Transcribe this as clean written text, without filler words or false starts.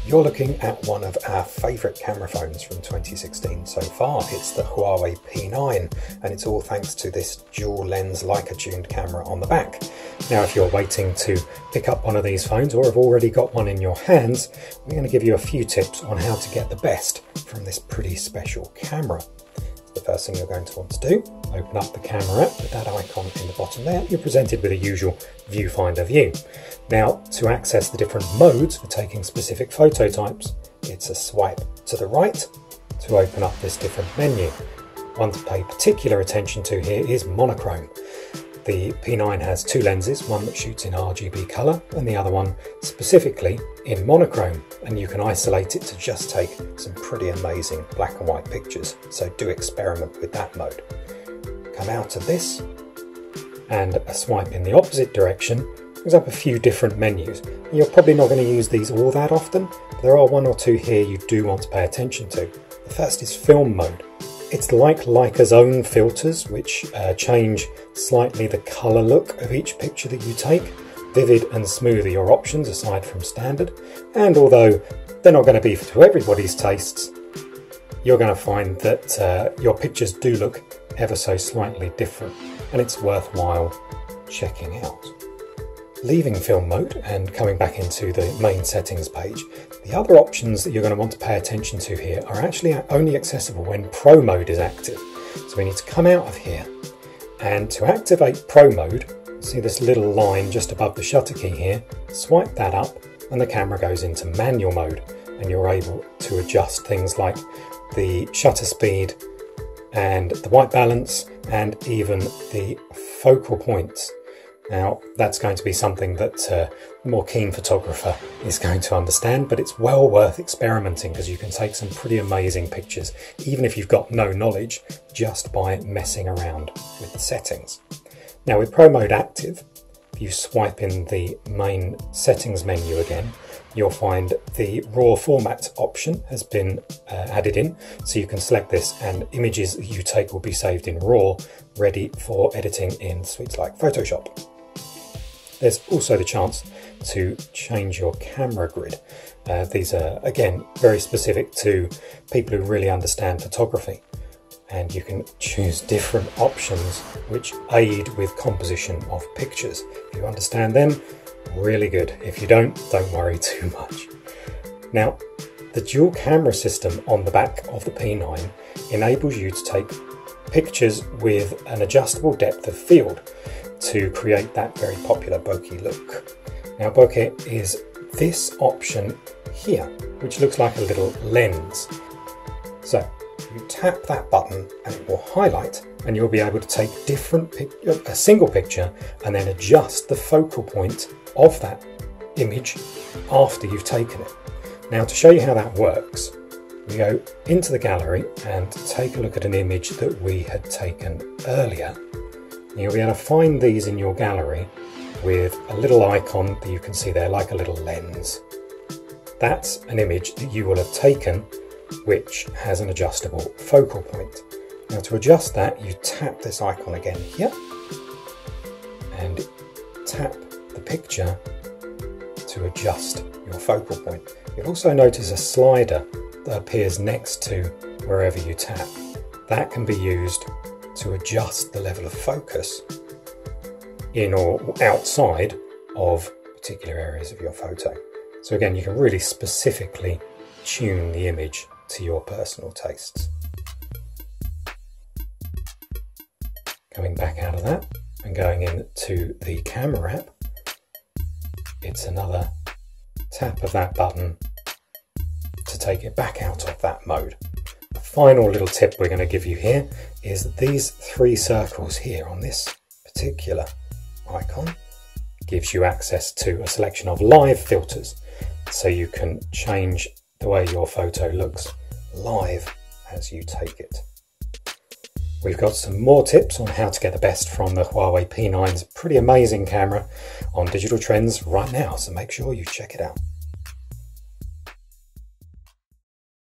You're looking at one of our favourite camera phones from 2016 so far. It's the Huawei P9, and it's all thanks to this dual lens Leica tuned camera on the back. Now, if you're waiting to pick up one of these phones or have already got one in your hands, we're going to give you a few tips on how to get the best from this pretty special camera. The first thing you're going to want to do, open up the camera app with that icon in the bottom there. You're presented with a usual viewfinder view. Now, to access the different modes for taking specific photo types, it's a swipe to the right to open up this different menu. One to pay particular attention to here is monochrome. The P9 has two lenses, one that shoots in RGB colour and the other one specifically in monochrome, and you can isolate it to just take some pretty amazing black and white pictures, so do experiment with that mode. Come out of this and a swipe in the opposite direction brings up a few different menus. You're probably not going to use these all that often, but there are one or two here you do want to pay attention to. The first is film mode. It's like Leica's own filters, which change slightly the colour look of each picture that you take. Vivid and smooth are your options aside from standard, and although they're not going to be to everybody's tastes, you're going to find that your pictures do look ever so slightly different, and it's worthwhile checking out. Leaving film mode and coming back into the main settings page, the other options that you're going to want to pay attention to here are actually only accessible when Pro mode is active. So we need to come out of here, and to activate Pro mode, see this little line just above the shutter key here, swipe that up and the camera goes into manual mode, and you're able to adjust things like the shutter speed and the white balance and even the focal points. Now, that's going to be something that a more keen photographer is going to understand, but it's well worth experimenting because you can take some pretty amazing pictures, even if you've got no knowledge, just by messing around with the settings. Now, with Pro mode active, if you swipe in the main settings menu again, you'll find the RAW format option has been added in, so you can select this and images that you take will be saved in RAW, ready for editing in suites like Photoshop. There's also the chance to change your camera grid. These are, again, very specific to people who really understand photography. And you can choose different options which aid with composition of pictures. If you understand them, really good. If you don't worry too much. Now, the dual camera system on the back of the P9 enables you to take pictures with an adjustable depth of field to create that very popular bokeh look. Now, bokeh is this option here, which looks like a little lens. So you tap that button and it will highlight, and you'll be able to take a single picture and then adjust the focal point of that image after you've taken it. Now, to show you how that works, we go into the gallery and take a look at an image that we had taken earlier. You'll be able to find these in your gallery with a little icon that you can see there, like a little lens. That's an image that you will have taken which has an adjustable focal point. Now, to adjust that, you tap this icon again here and tap the picture to adjust your focal point. You'll also notice a slider that appears next to wherever you tap. That can be used to adjust the level of focus in or outside of particular areas of your photo. So again, you can really specifically tune the image to your personal tastes. Coming back out of that and going into the camera app, it's another tap of that button to take it back out of that mode. The final little tip we're going to give you here is that these three circles here on this particular icon gives you access to a selection of live filters, so you can change the way your photo looks live as you take it. We've got some more tips on how to get the best from the Huawei P9's pretty amazing camera on Digital Trends right now, so make sure you check it out.